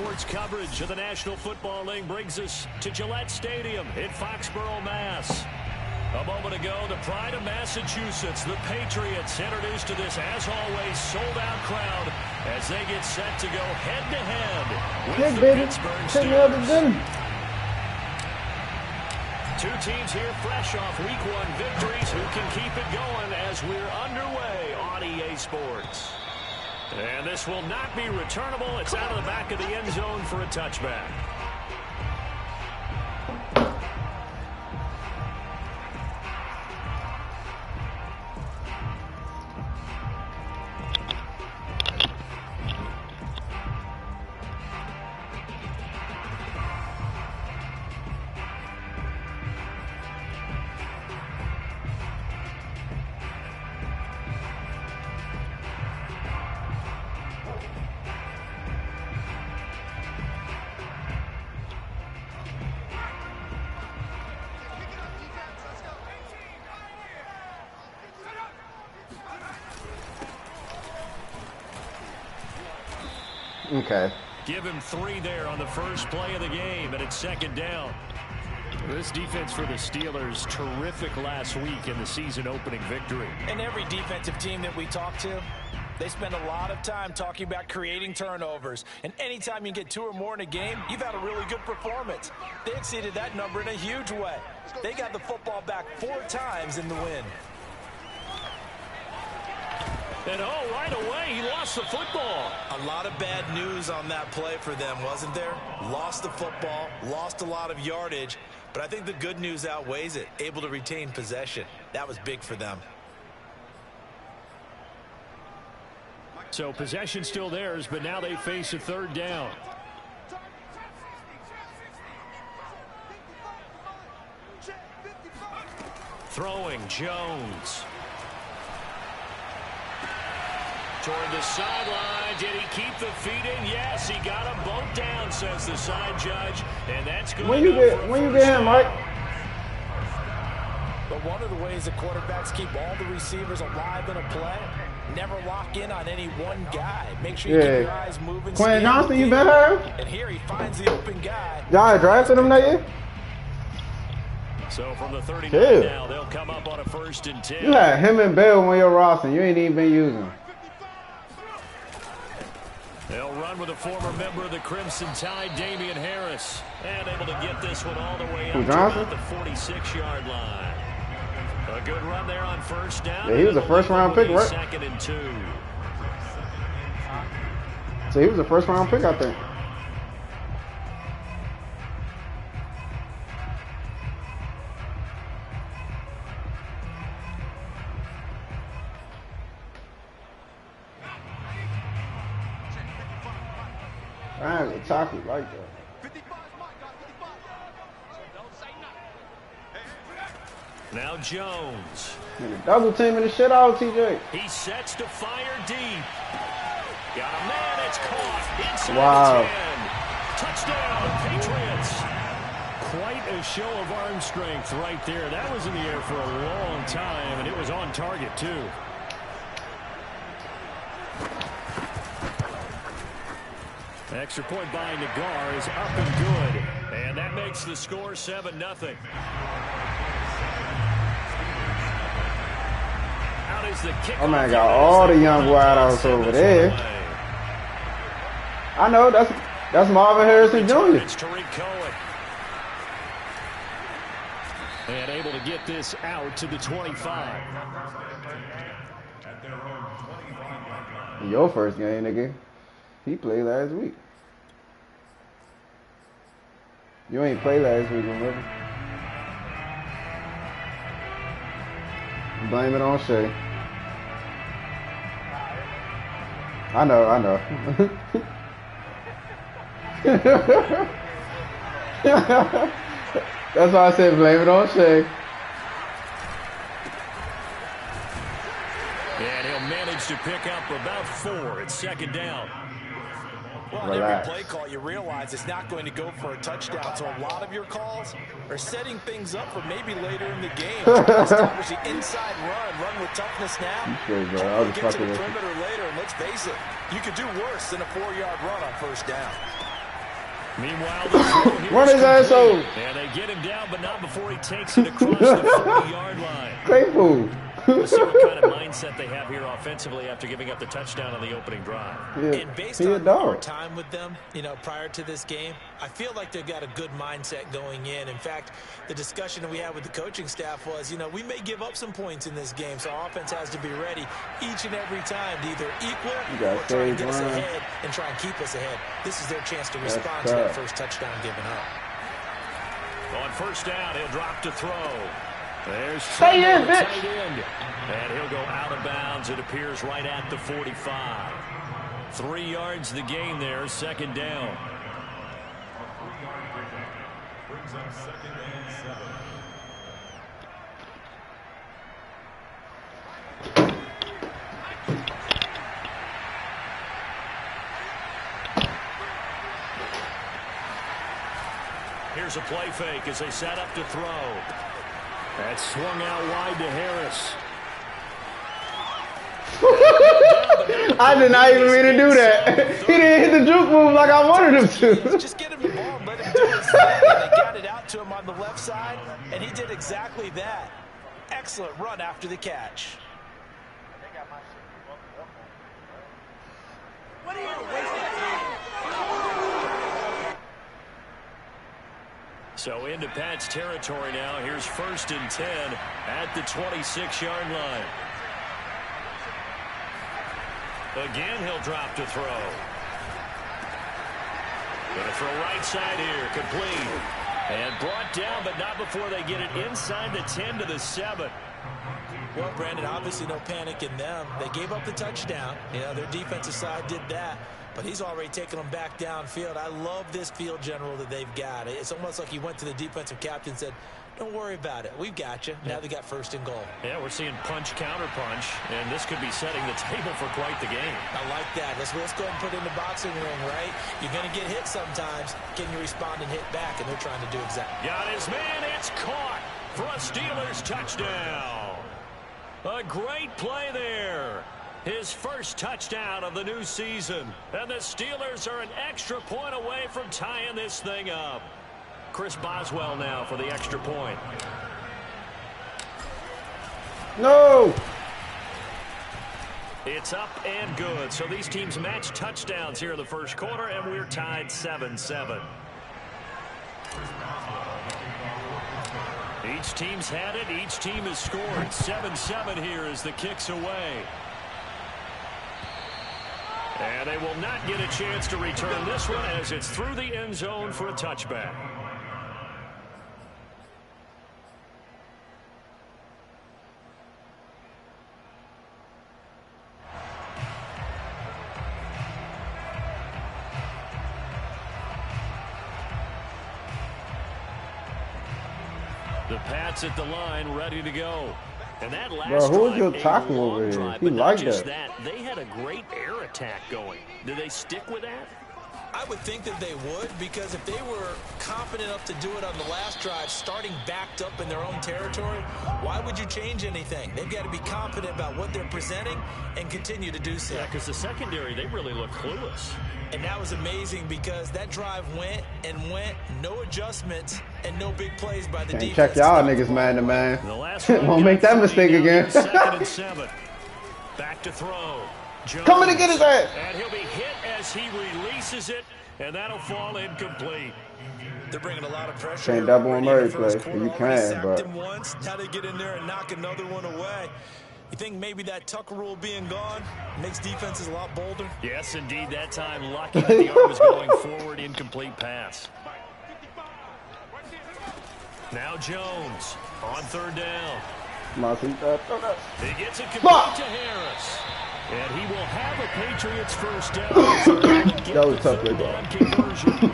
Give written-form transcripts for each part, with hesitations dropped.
Sports coverage of the National Football League brings us to Gillette Stadium in Foxborough, Mass. A moment ago, the pride of Massachusetts, the Patriots, introduced to this, as always, sold-out crowd as they get set to go head-to-head with the Pittsburgh Steelers. Two teams here fresh off Week 1 victories who can keep it going as we're underway on EA Sports. And this will not be returnable. It's out of the back of the end zone for a touchback. Okay. Give him 3 there on the first play of the game, and it's second down. This defense for the Steelers, terrific last week in the season-opening victory. And every defensive team that we talk to, they spend a lot of time talking about creating turnovers. And anytime you get 2 or more in a game, you've had a really good performance. They exceeded that number in a huge way. They got the football back 4 times in the win. And oh, right away, he lost the football. A lot of bad news on that play for them, wasn't there? Lost the football, lost a lot of yardage, but I think the good news outweighs it. Able to retain possession. That was big for them. So possession still theirs, but now they face a third down. Throwing Jones. Toward the sideline. Did he keep the feet in? Yes, he got them both down, says the side judge. And that's good. When you get him, Mike? But one of the ways that quarterbacks keep all the receivers alive in a play, never lock in on any one guy. Make sure you keep your eyes moving. Quentin Johnson, you been hurt? And here he finds the open guy. Y'all drafted him that year? So from the 39 now, they'll come up on a 1st and 10. You had him and Bell on your roster. You ain't even been using him. They'll run with a former member of the Crimson Tide, Damian Harris. And able to get this one all the way up to about the 46-yard line. A good run there on 1st down. Yeah, he was a first-round pick, right? 2nd and 2. So he was a first-round pick, I think. I ain't a chocolate like that. Now Jones. Double teaming the shit out, TJ. He sets to fire deep. Got a man, it's caught. Inside the 10. Touchdown, Patriots. Quite a show of arm strength right there. That was in the air for a long time, and it was on target, too. Extra point by Nagar is up and good. And that makes the score 7-0. Out is the kickoff. Oh man, got all the young wideouts over there. I know, that's Marvin Harrison Jr. It's Tariq Cohen. And able to get this out to the 25. Your first game, nigga. He played last week. You ain't played last week, remember? Blame it on Shay. I know. That's why I said blame it on Shay. And he'll manage to pick up about 4. It's 2nd down. Well, on every play call, you realize it's not going to go for a touchdown. So a lot of your calls are setting things up for maybe later in the game. Establish the inside run with toughness now. Get to the perimeter later, and let's face it, you could do worse than a 4-yard run on 1st down. Meanwhile, the throw here Run his ass over. and they get him down, but not before he takes it across the 40-yard line. Claypool. Let's see what kind of mindset they have here offensively after giving up the touchdown on the opening drive. Yeah, And based he a on our dog. time with them, you know, prior to this game, I feel like they've got a good mindset going in. In fact, the discussion that we had with the coaching staff was, you know, we may give up some points in this game, so our offense has to be ready each and every time to either equal or try and get us ahead and try and keep us ahead. This is their chance to respond to that first touchdown given up. On first down, he'll drop to throw. There's Stay in, bitch. tight end. And he'll go out of bounds. It appears right at the 45. 3 yards the gain there, second down. Here's a play fake as they set up to throw. That swung out wide to Harris. I did not even mean to do that. He didn't hit the juke move like I wanted him to. Just get him the ball, let him do his thing, and they got it out to him on the left side, and he did exactly that. Excellent run after the catch. So into Pat's territory now. Here's 1st and 10 at the 26-yard line. Again, he'll drop to throw. Gonna throw right side here, complete. And brought down, but not before they get it inside the 10 to the 7. Well, Brandon, obviously no panic in them. They gave up the touchdown. You know, their defensive side did that. But he's already taken them back downfield. I love this field general that they've got. It's almost like he went to the defensive captain and said, don't worry about it. We've got you. Now they got 1st and goal. Yeah, we're seeing punch, counter punch, and this could be setting the table for quite the game. I like that. Let's go ahead and put it in the boxing ring, right? You're going to get hit sometimes. Can you respond and hit back? And they're trying to do exactly. Got his man. It's caught for a Steelers touchdown. A great play there. His first touchdown of the new season. And the Steelers are an extra point away from tying this thing up. Chris Boswell now for the extra point. No. It's up and good. So these teams match touchdowns here in the first quarter, and we're tied 7-7. Each team's had it. Each team has scored. 7-7 here as the kick's away. And they will not get a chance to return this one as it's through the end zone for a touchback. The Pats at the line, ready to go. And that last Bro, who's drive, your tackle over here? drive, He but not like just that. They had a great air attack going. Do they stick with that? I would think that they would, because if they were confident enough to do it on the last drive, starting backed up in their own territory, why would you change anything? They've got to be confident about what they're presenting and continue to do so. Yeah, because the secondary, they really look clueless. And that was amazing because that drive went and went, no adjustments, and no big plays by the Can't defense. check y'all niggas man to man. The last Won't make that mistake again. 2nd and 7. Back to throw. Jones. Coming to get his ass. And he'll be hit as he releases it, and that'll fall incomplete. They're bringing a lot of pressure. Can't double him already in every the first play. quarter. You Already can, sacked but him once. Now they get in there and knock another one away. You think maybe that Tucker rule being gone makes defenses a lot bolder? Yes, indeed. That time, lucky that the arm was going forward. Incomplete pass. Now Jones on 3rd down. He gets it complete to Harris. And he will have a Patriots first down. That was tough, conversion.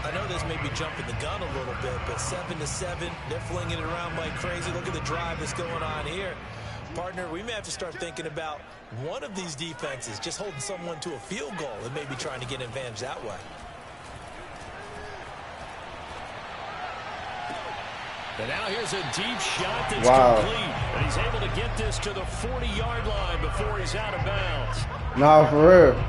I know this may be jumping the gun a little bit, but 7-7, they're flinging it around like crazy. Look at the drive that's going on here. Partner, we may have to start thinking about one of these defenses just holding someone to a field goal and maybe trying to get an advantage that way. And now here's a deep shot that's complete. And he's able to get this to the 40-yard line before he's out of bounds. Nah, for real.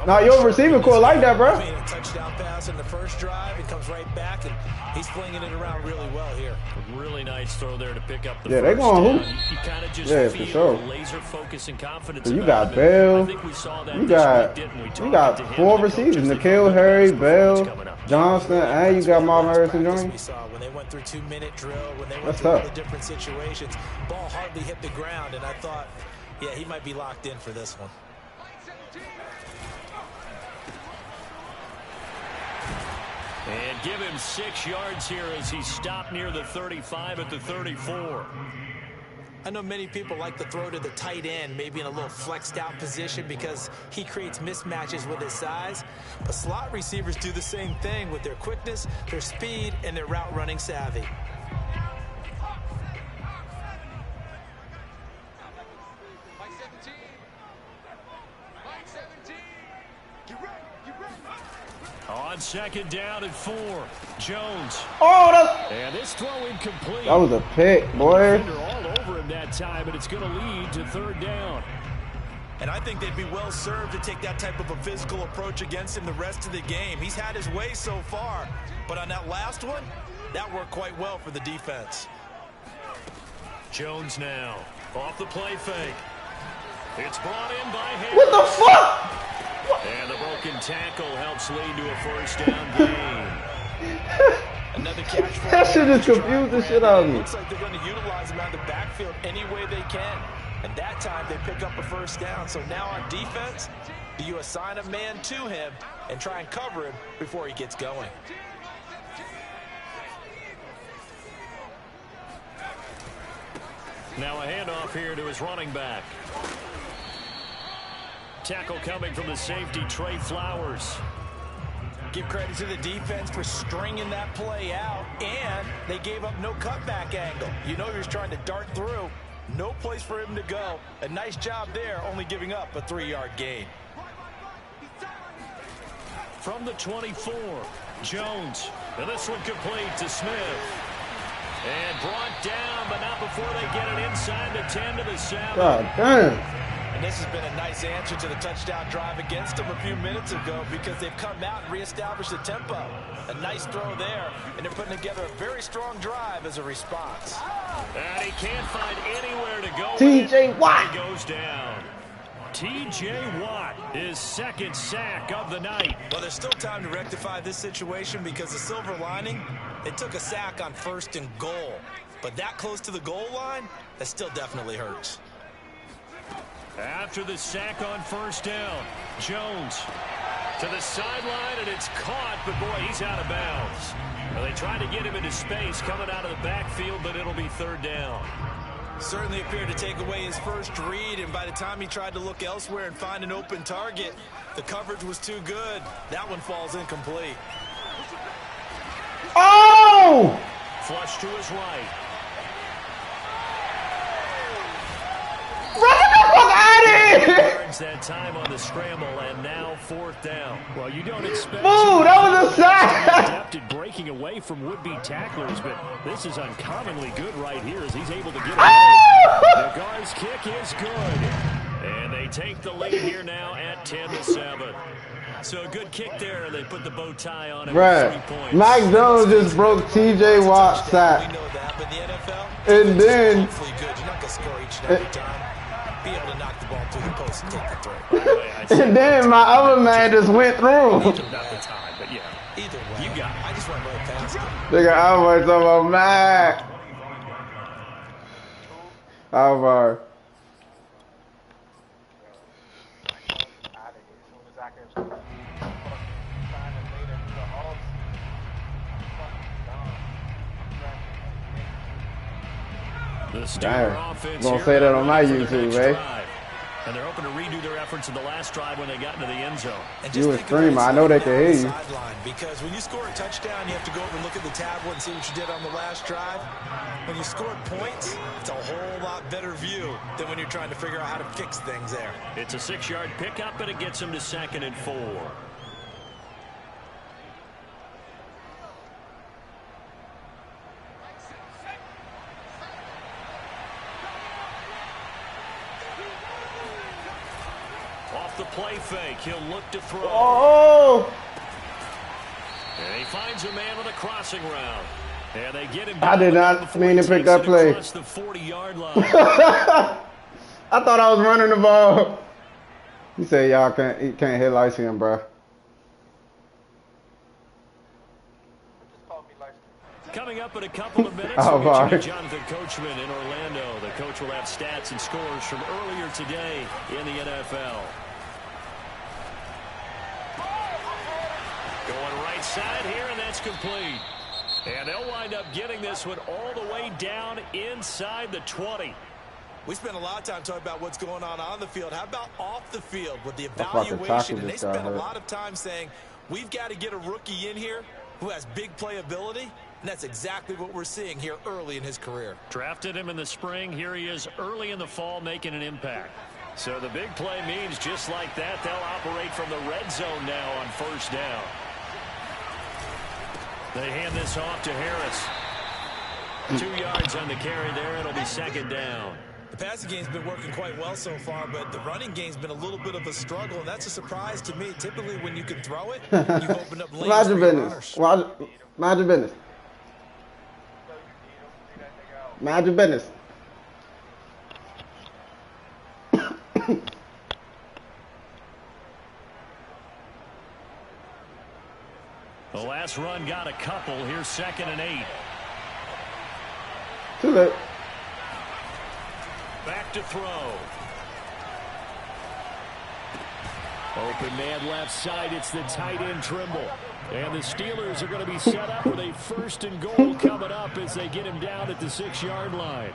Nah, your receiver core like that, bro. I mean, a touchdown pass in the first drive, it comes right back, and he's flinging it around really well here. Really nice throw there to pick up the Yeah, first they going down. hoop. You kind of just Yeah, feel for sure. laser focus and confidence. You about got him. Bell. I think we saw that You this got week, didn't we? you Talking got to him 4 and the receivers: coaches, they Nikhil, feel good Harry, about his performance Bell, coming up. Johnston, and you got Marvin Harrison Practice Jr. we saw when they went through 2-minute drill, when they went That's through all tough. the different situations, ball hardly hit the ground, and I thought, yeah, he might be locked in for this one. And give him 6 yards here as he stopped near the 35 at the 34. I know many people like to throw to the tight end, maybe in a little flexed out position because he creates mismatches with his size. But slot receivers do the same thing with their quickness, their speed, and their route running savvy. On second down and 4, Jones. Oh, that's, And this throw incomplete. that was a pick, boy. Defender all over him that time, and it's going to lead to 3rd down. And I think they'd be well served to take that type of a physical approach against him the rest of the game. He's had his way so far, but on that last one, that worked quite well for the defense. Jones now off the play fake. It's brought in by Harris. What the fuck? And the broken tackle helps lead to a 1st down gain. Another catch for That shit just confused the shit out of me. Looks like they're going to utilize him out of the backfield any way they can. And that time they pick up a 1st down. So now on defense, do you assign a man to him and try and cover him before he gets going? Now a handoff here to his running back. Tackle coming from the safety, Trey Flowers. Give credit to the defense for stringing that play out, and they gave up no cutback angle. You know he was trying to dart through. No place for him to go. A nice job there, only giving up a 3-yard gain. From the 24, Jones. And this one complete to Smith. And brought down, but not before they get it inside the 10 to the 7. God damn. And this has been a nice answer to the touchdown drive against them a few minutes ago because they've come out and reestablished the tempo. A nice throw there, and they're putting together a very strong drive as a response. And he can't find anywhere to go. T.J. Watt. He goes down. T.J. Watt, his 2nd sack of the night. Well, there's still time to rectify this situation because the silver lining, they took a sack on 1st and goal. But that close to the goal line, that still definitely hurts. After the sack on 1st down, Jones to the sideline, and it's caught, but boy, he's out of bounds. Well, they tried to get him into space coming out of the backfield, but it'll be 3rd down. Certainly appeared to take away his first read, and by the time he tried to look elsewhere and find an open target, the coverage was too good. That one falls incomplete. Oh! Flush to his right. Yards that time on the scramble, and now 4th down. Well, you don't expect. Ooh, that was a sack. Adept at breaking away from would-be tacklers, but this is uncommonly good right here as he's able to get away. The guard's kick is good, and they take the lead here now at 10-7. So a good kick there, and they put the bow tie on it. Bruh, 3 points. Mike Jones just broke T.J. Watt's sack. We know that, but in the NFL, And then hopefully good. You're not going to score each and every time. Be able to knock the ball through the post and take the throw. and then my other man just went through. Not the time, but yeah. Either way, You got it. I just went right past him. Nigga, Alvar's talking about Mac. Alvar. Damn. Gonna say that on my YouTube, eh? And they're hoping to redo their efforts in the last drive when they got into the end zone. And You just a think about streamer, I it know they now can on hear the you. sideline, because when you score a touchdown, you have to go over and look at the tablet and see what you did on the last drive. When you scored points, it's a whole lot better view than when you're trying to figure out how to fix things there. It's a 6-yard pickup, and it gets them to 2nd and 4. Off the play fake. He'll look to throw. Oh! And he finds a man on the crossing route. And they get him. I did not mean to pick that play. The 40-yard line. I thought I was running the ball. You say y'all can't hit Lyceum, bro. Coming up in a couple of minutes, Oh, we'll right. get you to Jonathan Coachman in Orlando. The coach will have stats and scores from earlier today in the NFL. Going right side here, and that's complete. And they'll wind up getting this one all the way down inside the 20. We spent a lot of time talking about what's going on the field. How about off the field with the evaluation? And they spent a lot of time saying, we've got to get a rookie in here who has big playability. And that's exactly what we're seeing here early in his career. Drafted him in the spring. Here he is early in the fall making an impact. So the big play means just like that, they'll operate from the red zone now on first down. They hand this off to Harris. 2 yards on the carry there. It'll be second down. The passing game's been working quite well so far, but the running game's been a little bit of a struggle, and that's a surprise to me. Typically, when you can throw it, you've opened up lanes for your runners. Mind your business. Mind your business. The last run got a couple. Here's 2nd and 8. Too late. Back to throw. Open man left side. It's the tight end Trimble. And the Steelers are going to be set up with a 1st and goal coming up as they get him down at the 6-yard line.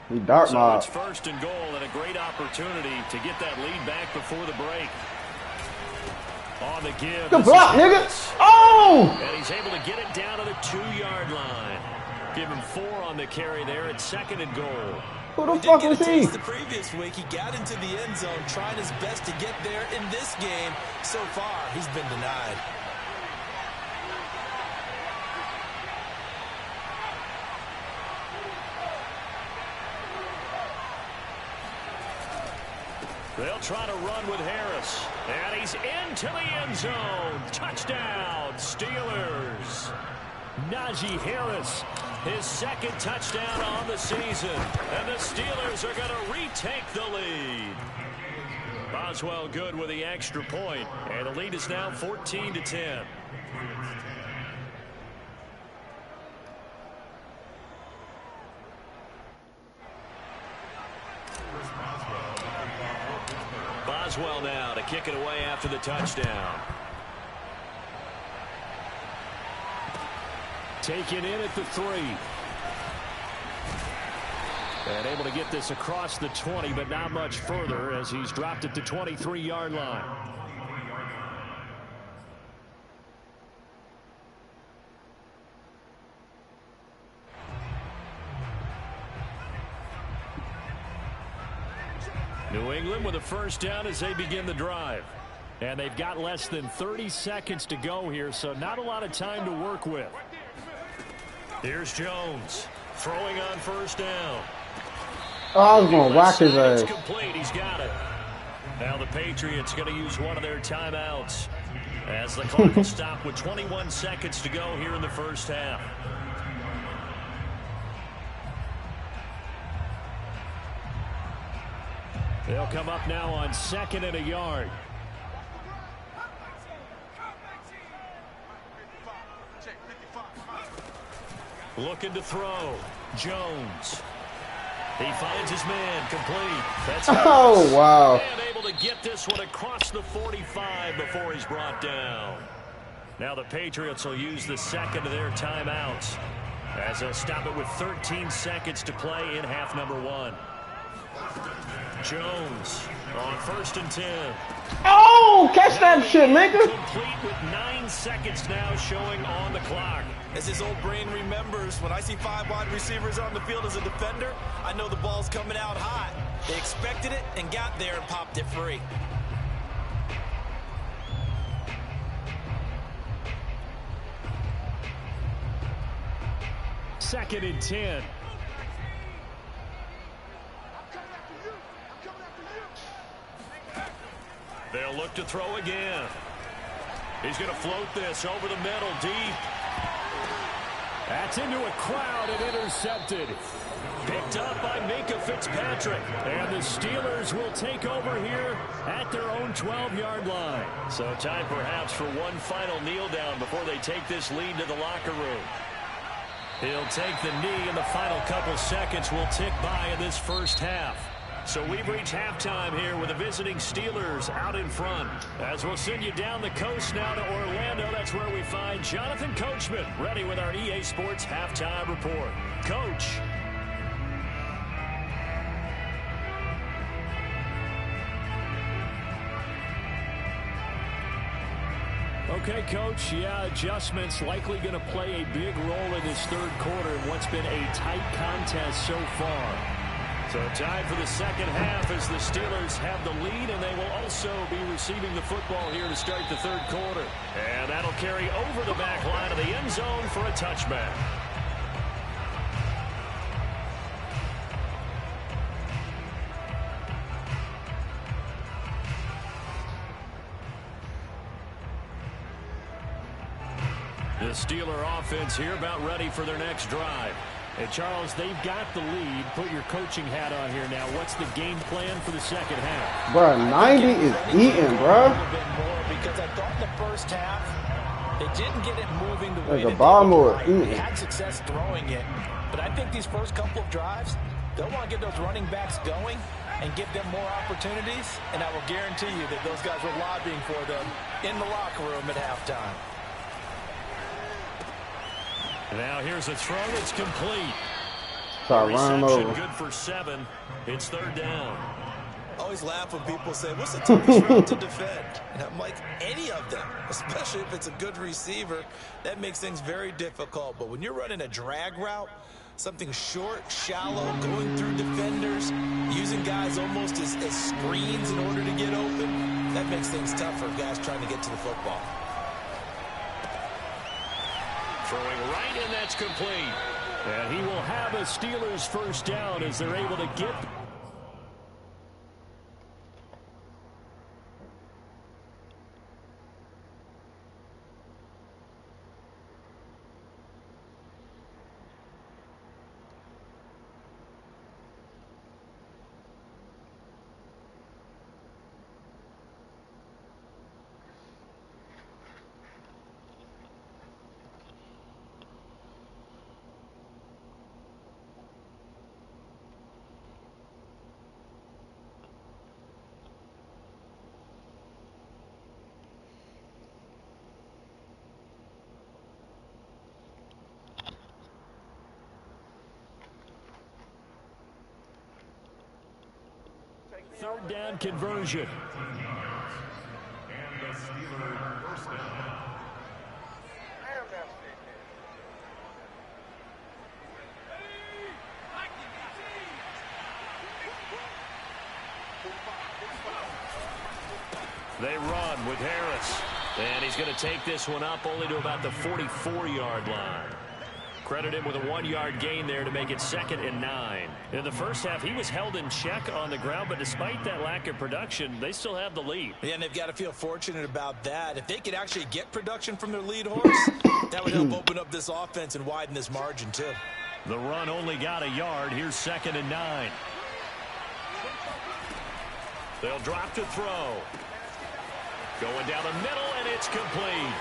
He dark So mob. it's 1st and goal and a great opportunity to get that lead back before the break. On the give. Good block, nigga. Oh! And he's able to get it down to the 2-yard line. Give him 4 on the carry there at 2nd and goal. Who the fuck was he? The previous week, he got into the end zone, trying his best to get there. In this game, so far, he's been denied. They'll try to run with Harris. And he's into the end zone. Touchdown, Steelers. Najee Harris, his 2nd touchdown on the season. And the Steelers are going to retake the lead. Boswell good with the extra point. And the lead is now 14-10. Boswell now to kick it away after the touchdown. Taken in at the 3. And able to get this across the 20, but not much further as he's dropped at the 23-yard line. New England with a 1st down as they begin the drive. And they've got less than 30 seconds to go here, so not a lot of time to work with. Here's Jones throwing on 1st down. Oh, I was going to whack his ass. It's complete. He's got it. Now the Patriots going to use one of their timeouts as the clock will stop with 21 seconds to go here in the first half. They'll come up now on 2nd and a yard. Looking to throw. Jones. He finds his man complete. That's oh, wow. And able to get this one across the 45 before he's brought down. Now the Patriots will use the 2nd of their timeouts as they'll stop it with 13 seconds to play in half number 1. Jones on 1st and 10. Oh, catch that shit, nigga. Complete with 9 seconds now showing on the clock. As his old brain remembers, when I see 5 wide receivers on the field as a defender, I know the ball's coming out hot. They expected it and got there and popped it free. Second and 10. They'll look to throw again. He's going to float this over the middle, deep. That's into a crowd and intercepted. Picked up by Minkah Fitzpatrick. And the Steelers will take over here at their own 12-yard line. So time perhaps for one final kneel down before they take this lead to the locker room. He'll take the knee, and the final couple seconds will tick by in this first half. So we've reached halftime here with the visiting Steelers out in front. As we'll send you down the coast now to Orlando, that's where we find Jonathan Coachman ready with our EA Sports halftime report. Coach. Okay, Coach, yeah, adjustments likely going to play a big role in this third quarter in what's been a tight contest so far. So time for the second half as the Steelers have the lead, and they will also be receiving the football here to start the third quarter. And that'll carry over the back line of the end zone for a touchback. The Steeler offense here about ready for their next drive. Hey, Charles, they've got the lead. Put your coaching hat on here now. What's the game plan for the second half? Bro, 90 is eating, bro. Because I thought in the first half, they didn't get it moving the way the ball more. They had success throwing it. But I think these first couple of drives, they'll want to get those running backs going and give them more opportunities. And I will guarantee you that those guys were lobbying for them in the locker room at halftime. Now here's a throw that's complete. Reception good for 7. It's third down. I always laugh when people say, what's the toughest route to defend? And I'm like, any of them, especially if it's a good receiver, that makes things very difficult. But when you're running a drag route, something short, shallow, going through defenders, using guys almost as screens in order to get open, that makes things tough for guys trying to get to the football. Throwing right, and that's complete. And he will have a Steelers first down as they're able to get. Third down conversion. And the Steelers first down. They run with Harris. And he's going to take this one up only to about the 44-yard line. Credit him with a 1-yard gain there to make it 2nd and 9. In the first half, he was held in check on the ground, but despite that lack of production, they still have the lead. Yeah, and they've got to feel fortunate about that. If they could actually get production from their lead horse, that would help open up this offense and widen this margin, too. The run only got a yard. Here's 2nd and 9. They'll drop to throw. Going down the middle, and it's complete.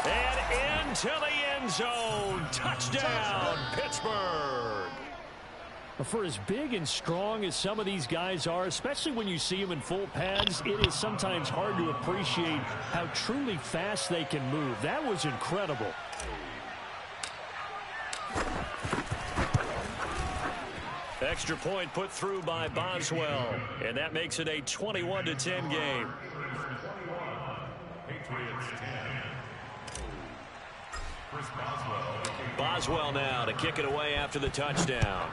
And into the end zone. Touchdown, Pittsburgh. For as big and strong as some of these guys are, especially when you see them in full pads, it is sometimes hard to appreciate how truly fast they can move. That was incredible. Extra point put through by Boswell, and that makes it a 21-10 game. Patriots 10. Boswell now to kick it away after the touchdown.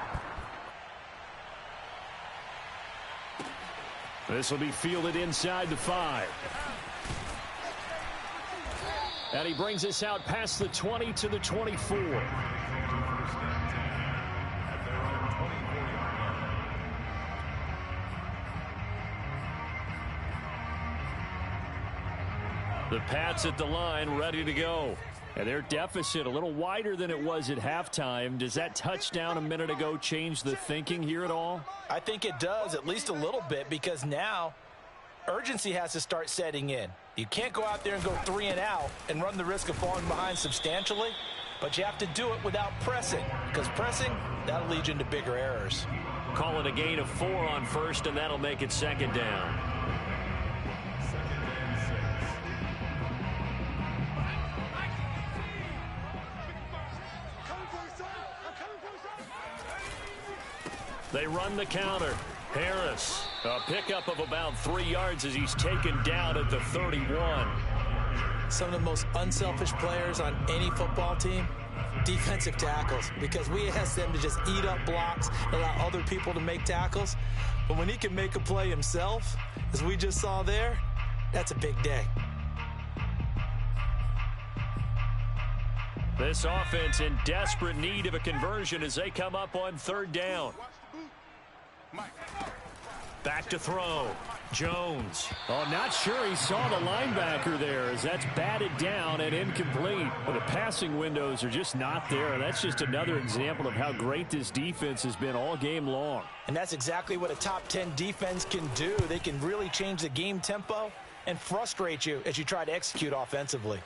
This will be fielded inside the 5. And he brings us out past the 20 to the 24. The Pats at the line, ready to go. And their deficit a little wider than it was at halftime. Does that touchdown a minute ago change the thinking here at all? I think it does, at least a little bit, because now urgency has to start setting in. You can't go out there and go 3 and out and run the risk of falling behind substantially, but you have to do it without pressing, because pressing, that'll lead you into bigger errors. Call it a gain of 4 on first, and that'll make it second down. They run the counter. Harris, a pickup of about 3 yards as he's taken down at the 31. Some of the most unselfish players on any football team, defensive tackles, because we ask them to just eat up blocks, allow other people to make tackles. But when he can make a play himself, as we just saw there, that's a big day. This offense in desperate need of a conversion as they come up on 3rd down. Back to throw. Jones. Oh, not sure he saw the linebacker there as that's batted down and incomplete. Well, the passing windows are just not there. That's just another example of how great this defense has been all game long. And that's exactly what a top 10 defense can do. They can really change the game tempo and frustrate you as you try to execute offensively.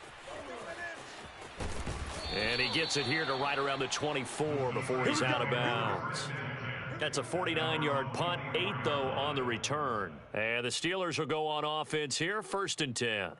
And he gets it here to right around the 24 before he's out of bounds. That's a 49-yard punt, 8, though, on the return. And the Steelers will go on offense here, 1st and 10.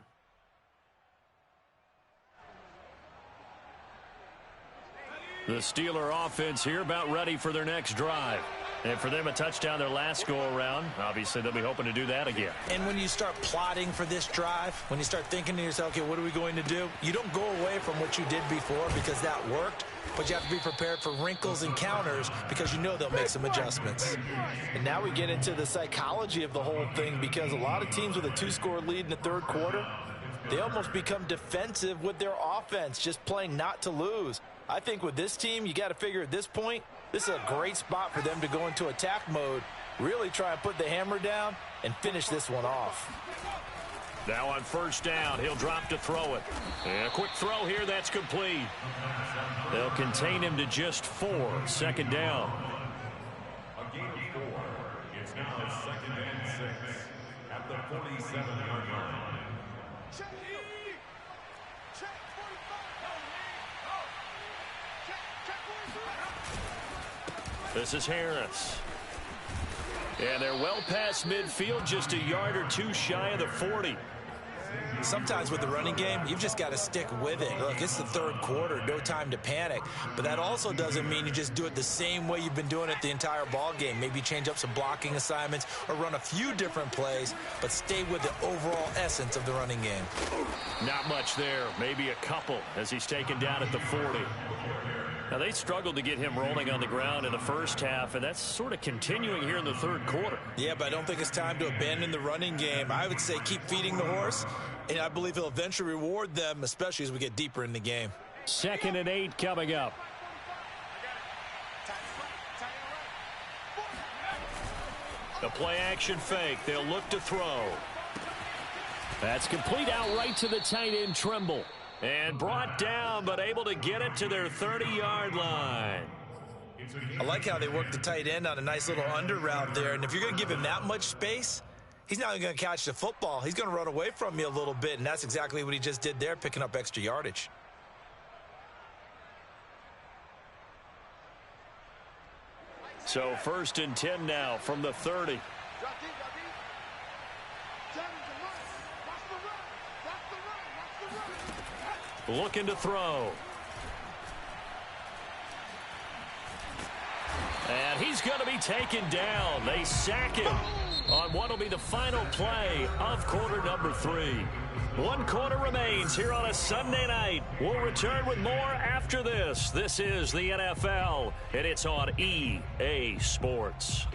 The Steeler offense here about ready for their next drive. And for them, a touchdown their last go-around. Obviously, they'll be hoping to do that again. And when you start plotting for this drive, when you start thinking to yourself, okay, what are we going to do? You don't go away from what you did before because that worked, but you have to be prepared for wrinkles and counters because you know they'll make some adjustments. And now we get into the psychology of the whole thing because a lot of teams with a 2-score lead in the 3rd quarter, they almost become defensive with their offense, just playing not to lose. I think with this team, you got to figure at this point, this is a great spot for them to go into attack mode, really try and put the hammer down and finish this one off. Now on 1st down, he'll drop to throw it. And a quick throw here, that's complete. They'll contain him to just 4, 2nd down. A gain of 4. It's now 2nd and 6 at the 47-yard line. This is Harris. And they're well past midfield, just a yard or 2 shy of the 40. Sometimes with the running game, you've just got to stick with it. Look, it's the 3rd quarter, no time to panic. But that also doesn't mean you just do it the same way you've been doing it the entire ball game. Maybe change up some blocking assignments or run a few different plays, but stay with the overall essence of the running game. Not much there, maybe a couple as he's taken down at the 40. Now, they struggled to get him rolling on the ground in the 1st half, and that's sort of continuing here in the 3rd quarter. Yeah, but I don't think it's time to abandon the running game. I would say keep feeding the horse, and I believe he'll eventually reward them, especially as we get deeper in the game. 2nd and 8 coming up. The play-action fake. They'll look to throw. That's complete out right to the tight end, Trimble. And brought down, but able to get it to their 30-yard line. I like how they work the tight end on a nice little under route there. And if you're going to give him that much space, he's not going to catch the football. He's going to run away from you a little bit, and that's exactly what he just did there, picking up extra yardage. So 1st and 10 now from the 30. Looking to throw. And he's going to be taken down. They sack him on what will be the final play of quarter number 3. 1 quarter remains here on a Sunday night. We'll return with more after this. This is the NFL, and it's on EA Sports.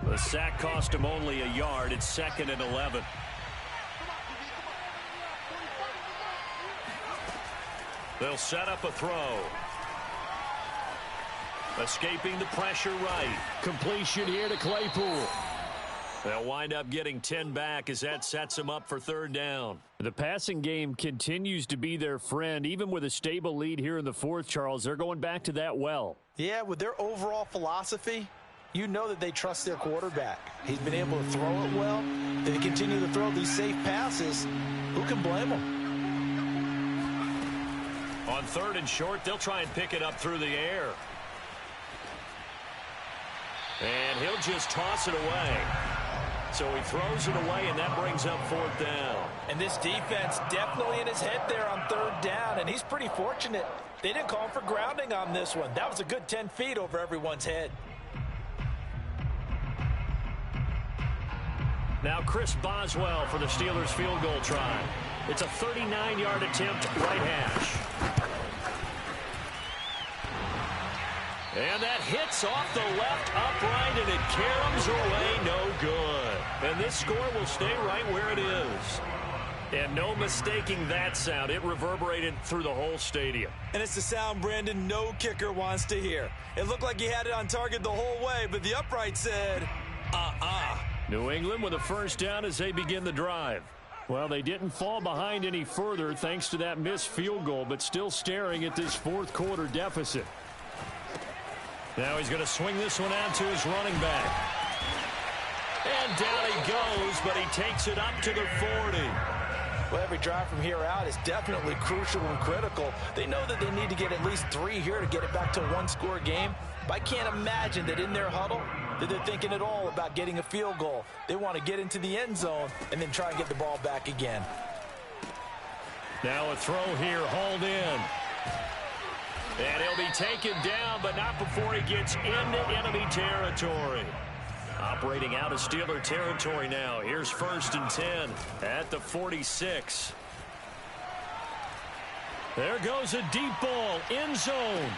The sack cost him only a yard. It's 2nd and 11. They'll set up a throw. Escaping the pressure right. Completion here to Claypool. They'll wind up getting 10 back as that sets them up for third down. The passing game continues to be their friend. Even with a stable lead here in the fourth, Charles, they're going back to that well. Yeah, with their overall philosophy, you know that they trust their quarterback. He's been able to throw it well. They continue to throw these safe passes. Who can blame them? On third and short, they'll try and pick it up through the air. And he'll just toss it away. So he throws it away, and that brings up fourth down. And this defense definitely in his head there on third down, and he's pretty fortunate. They didn't call him for grounding on this one. That was a good 10 feet over everyone's head. Now Chris Boswell for the Steelers field goal try. It's a 39-yard attempt, right hash. And that hits off the left upright, and it caroms away, no good. And this score will stay right where it is. And no mistaking that sound. It reverberated through the whole stadium. And it's the sound Brandon no kicker wants to hear. It looked like he had it on target the whole way, but the upright said, New England with a first down as they begin the drive. Well, they didn't fall behind any further thanks to that missed field goal, but still staring at this fourth quarter deficit. Now he's going to swing this one out to his running back. And down he goes, but he takes it up to the 40. Well, every drive from here out is definitely crucial and critical. They know that they need to get at least 3 here to get it back to a one-score game. But I can't imagine that in their huddle that they're thinking at all about getting a field goal. They want to get into the end zone and then try and get the ball back again. Now a throw here, hauled in. And he'll be taken down, but not before he gets into enemy territory. Operating out of Steeler territory now. Here's first and 10 at the 46. There goes a deep ball, end zone.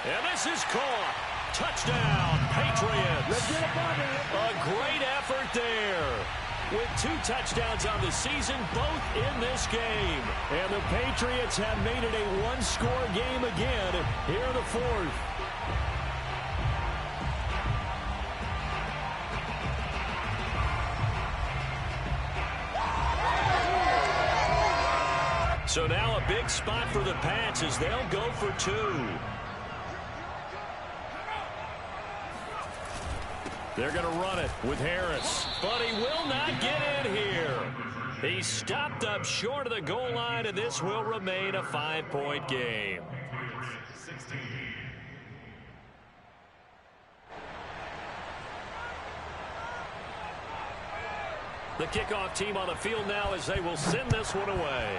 And this is caught. Touchdown, Patriots. A great effort there. With 2 touchdowns on the season, both in this game. And the Patriots have made it a one-score game again here in the fourth. So now a big spot for the Pats as they'll go for 2. They're going to run it with Harris, but he will not get in here. He's stopped up short of the goal line, and this will remain a 5-point game. The kickoff team on the field now as they will send this one away.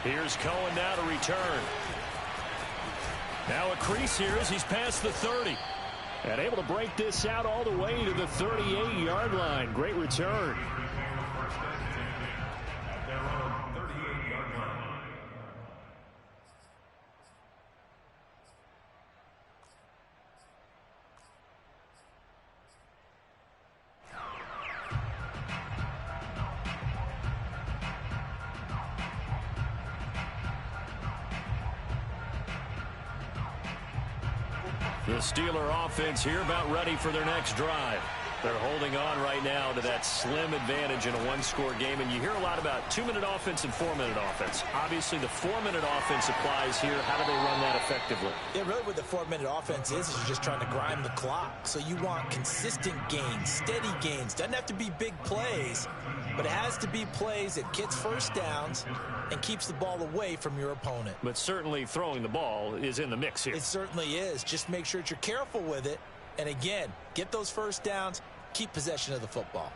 Here's Cohen now to return. Now a crease here as he's past the 30. And able to break this out all the way to the 38-yard line. Great return. The Steeler offense here about ready for their next drive. They're holding on right now to that slim advantage in a one-score game. And you hear a lot about 2-minute offense and 4-minute offense. Obviously, the 4-minute offense applies here. How do they run that effectively? Yeah, really what the 4-minute offense is you're just trying to grind the clock. So you want consistent gains, steady gains. Doesn't have to be big plays, but it has to be plays that gets first downs and keeps the ball away from your opponent. But certainly throwing the ball is in the mix here. It certainly is. Just make sure that you're careful with it. And again, get those first downs, keep possession of the football.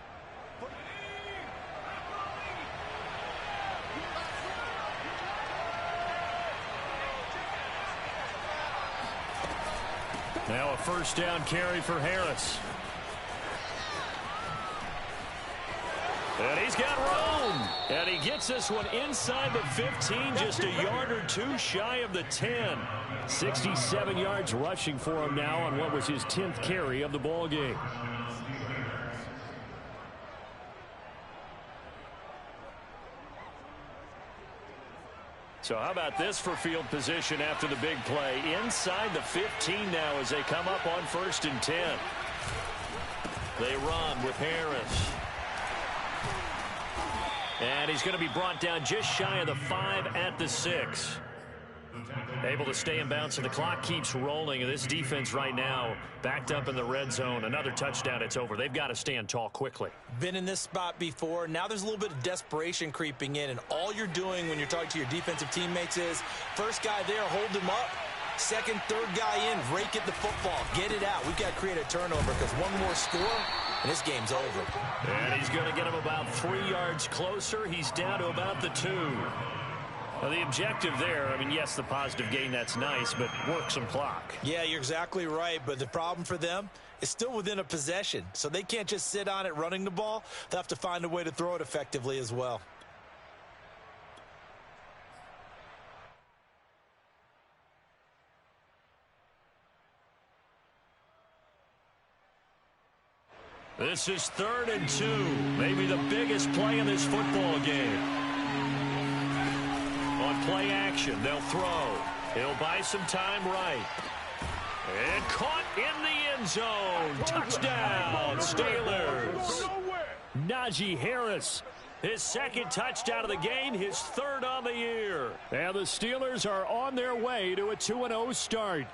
Now a first down carry for Harris. And he's got room. And he gets this one inside the 15, just a yard or 2 shy of the 10. 67 yards rushing for him now on what was his 10th carry of the ball game. So how about this for field position after the big play? Inside the 15 now as they come up on 1st and 10. They run with Harris. And he's going to be brought down just shy of the 5 at the 6. Able to stay in bounds, and the clock keeps rolling. And this defense right now backed up in the red zone. Another touchdown, it's over. They've got to stand tall quickly. Been in this spot before. Now there's a little bit of desperation creeping in, and all you're doing when you're talking to your defensive teammates is first guy there, hold him up. Second, third guy in, rake at the football. Get it out. We've got to create a turnover because one more score, and this game's over. And he's going to get him about 3 yards closer. He's down to about the 2. Well, the objective there, I mean, yes, the positive gain, that's nice, but work some clock. Yeah, you're exactly right, but the problem for them is still within a possession, so they can't just sit on it running the ball. They'll have to find a way to throw it effectively as well. This is 3rd and 2, maybe the biggest play in this football game. On play action, they'll throw. He'll buy some time right. And caught in the end zone. Touchdown, Steelers. Najee Harris, his 2nd touchdown of the game, his 3rd on the year. And the Steelers are on their way to a 2-0 start.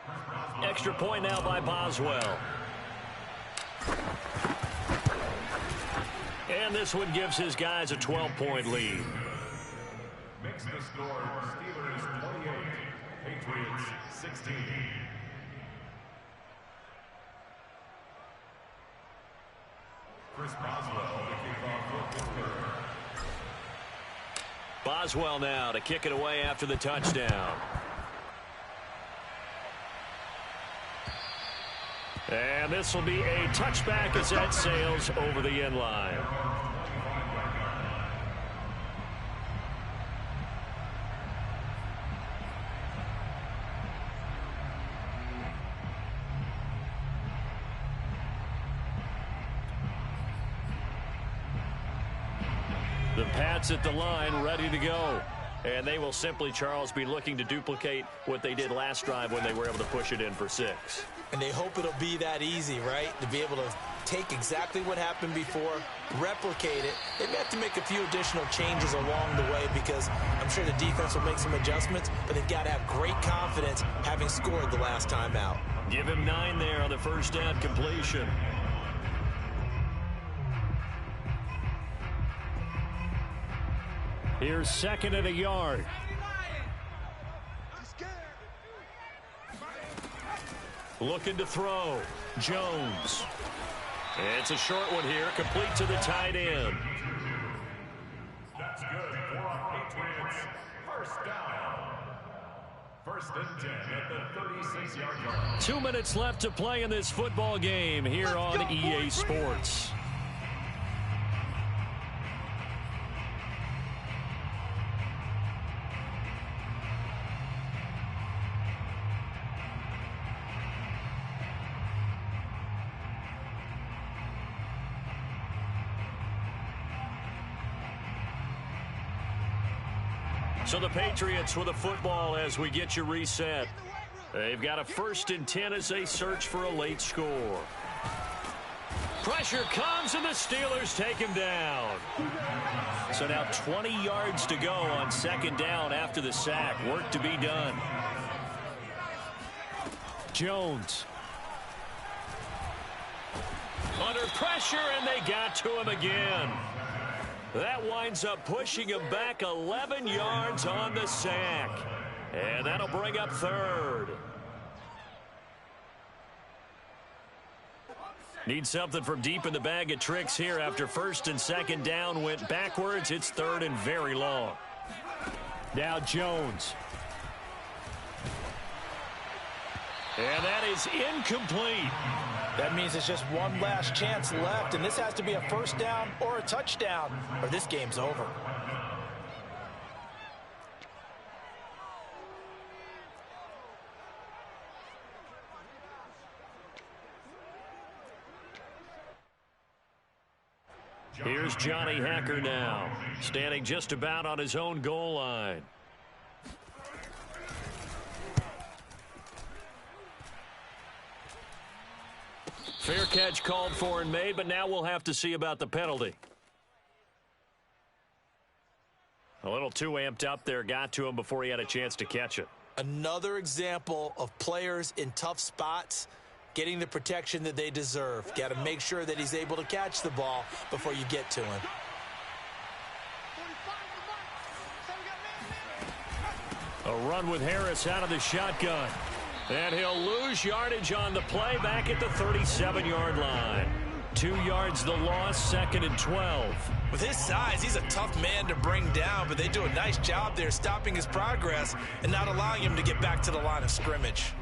Extra point now by Boswell. And this one gives his guys a 12-point lead. Makes the score Steelers 28, Patriots 16. Chris Boswell to kick off for Pittsburgh. Boswell now to kick it away after the touchdown. And this will be a touchback as that sails over the end line. The Pats at the line ready to go. And they will simply, Charles, be looking to duplicate what they did last drive when they were able to push it in for 6. And they hope it'll be that easy, right? To be able to take exactly what happened before, replicate it. They may have to make a few additional changes along the way because I'm sure the defense will make some adjustments, but they've got to have great confidence having scored the last time out. Give him 9 there on the first down completion. Here's 2nd and a yard. Looking to throw. Jones. It's a short one here, complete to the tight end. That's good for Patriots. First down. 1st and 10 at the 36-yard line. 2 minutes left to play in this football game here on EA Sports. So the Patriots with a football as we get you reset. They've got a 1st and 10 as they search for a late score. Pressure comes and the Steelers take him down. So now 20 yards to go on 2nd down after the sack. Work to be done. Jones. Under pressure and they got to him again. That winds up pushing him back 11 yards on the sack. And that'll bring up 3rd. Need something from deep in the bag of tricks here after 1st and 2nd down went backwards. It's 3rd and very long. Now Jones. And that is incomplete. That means it's just one last chance left, and this has to be a 1st down or a touchdown, or this game's over. Here's Johnny Hacker now, standing just about on his own goal line. Fair catch called for and made, but now we'll have to see about the penalty. A little too amped up there, got to him before he had a chance to catch it. Another example of players in tough spots getting the protection that they deserve. Got to make sure that he's able to catch the ball before you get to him. A run with Harris out of the shotgun. And he'll lose yardage on the play back at the 37-yard line. 2 yards the loss, 2nd and 12. With his size, he's a tough man to bring down, but they do a nice job there stopping his progress and not allowing him to get back to the line of scrimmage.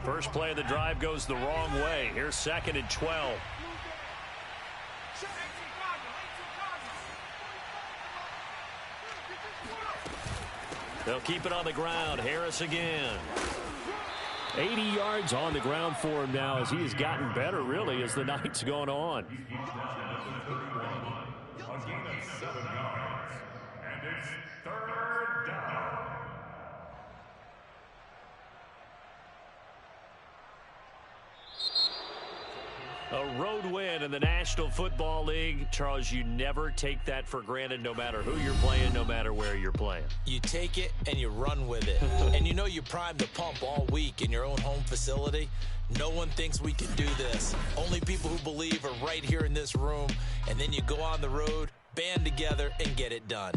First play of the drive goes the wrong way. Here's 2nd and 12. They'll keep it on the ground. Harris again. 80 yards on the ground for him now as he has gotten better, really, as the night's gone on. A gain of 7 yards. And it's 3rd down. A road win in the National Football League. Charles, you never take that for granted no matter who you're playing, no matter where you're playing. You take it and you run with it. And you know you primed the pump all week in your own home facility. No one thinks we can do this. Only people who believe are right here in this room. And then you go on the road, band together, and get it done.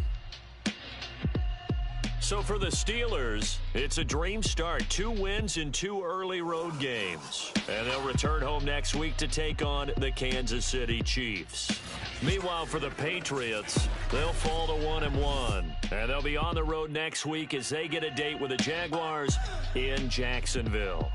So for the Steelers, it's a dream start. 2 wins in 2 early road games. And they'll return home next week to take on the Kansas City Chiefs. Meanwhile, for the Patriots, they'll fall to 1-1. And they'll be on the road next week as they get a date with the Jaguars in Jacksonville.